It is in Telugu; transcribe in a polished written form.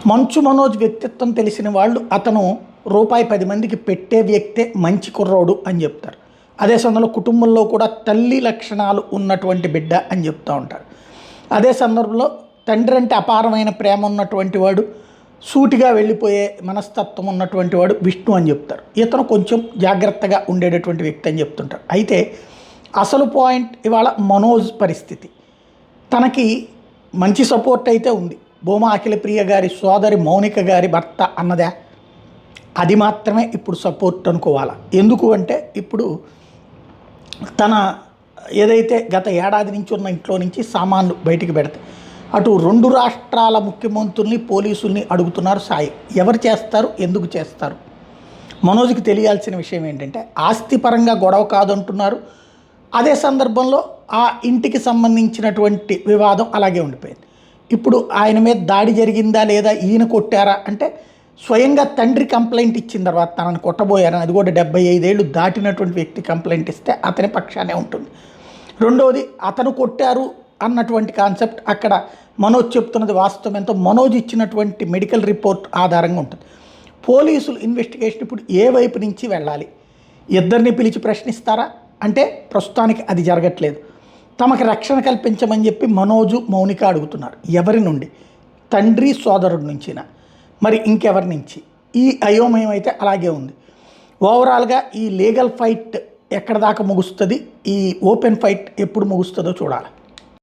మంచు మనోజ్ వ్యక్తిత్వం తెలిసిన వాళ్ళు అతను రూపాయి 10 మందికి పెట్టే వ్యక్తే మంచి కుర్రోడు అని చెప్తారు. అదే సందర్భంలో కుటుంబంలో కూడా తల్లి లక్షణాలు ఉన్నటువంటి బిడ్డ అని చెప్తూ ఉంటారు. అదే సందర్భంలో తండ్రి అంటే అపారమైన ప్రేమ ఉన్నటువంటి వాడు, సూటిగా వెళ్ళిపోయే మనస్తత్వం ఉన్నటువంటి వాడు విష్ణు అని చెప్తారు. ఇతను కొంచెం జాగ్రత్తగా ఉండేటటువంటి వ్యక్తి అని చెప్తుంటారు. అయితే అసలు పాయింట్ ఇవాళ మనోజ్ పరిస్థితి. తనకి మంచి సపోర్ట్ అయితే ఉంది. భూమా అఖిలప్రియ గారి సోదరి మౌనిక గారి భర్త అన్నదా, అది మాత్రమే ఇప్పుడు సపోర్ట్ అనుకోవాలా. ఎందుకు అంటే ఇప్పుడు తన ఏదైతే గత ఏడాది నుంచి ఉన్న ఇంట్లో నుంచి సామాన్లు బయటికి పెడతాయి. అటు 2 రాష్ట్రాల ముఖ్యమంత్రుల్ని పోలీసుల్ని అడుగుతున్నారు సాయి. ఎవరు చేస్తారు, ఎందుకు చేస్తారు? మనోజ్కి తెలియాల్సిన విషయం ఏంటంటే ఆస్తిపరంగా గొడవ కాదంటున్నారు. అదే సందర్భంలో ఆ ఇంటికి సంబంధించినటువంటి వివాదం అలాగే ఉండిపోయింది. ఇప్పుడు ఆయన మీద దాడి జరిగిందా లేదా, ఈయన కొట్టారా అంటే స్వయంగా తండ్రి కంప్లైంట్ ఇచ్చిన తర్వాత తనని కొట్టబోయారని, అది కూడా 75 ఏళ్ళు దాటినటువంటి వ్యక్తి కంప్లైంట్ ఇస్తే అతని పక్షానే ఉంటుంది. రెండవది అతను కొట్టారు అన్నటువంటి కాన్సెప్ట్ అక్కడ మనోజ్ చెప్తున్నది వాస్తవం ఎంతో మనోజ్ ఇచ్చినటువంటి మెడికల్ రిపోర్ట్ ఆధారంగా ఉంటుంది. పోలీసులు ఇన్వెస్టిగేషన్ ఇప్పుడు ఏ వైపు నుంచి వెళ్ళాలి? ఇద్దరిని పిలిచి ప్రశ్నిస్తారా అంటే ప్రస్తుతానికి అది జరగట్లేదు. తమకు రక్షణ కల్పించమని చెప్పి మనోజు మౌనిక అడుగుతున్నారు. ఎవరి నుండి? తండ్రి సోదరుడి నుంచినా, మరి ఇంకెవరి నుంచి? ఈ అయోమయం అయితే అలాగే ఉంది. ఓవరాల్గా ఈ లీగల్ ఫైట్ ఎక్కడ దాకా ముగుస్తుంది, ఈ ఓపెన్ ఫైట్ ఎప్పుడు ముగుస్తుందో చూడాలి.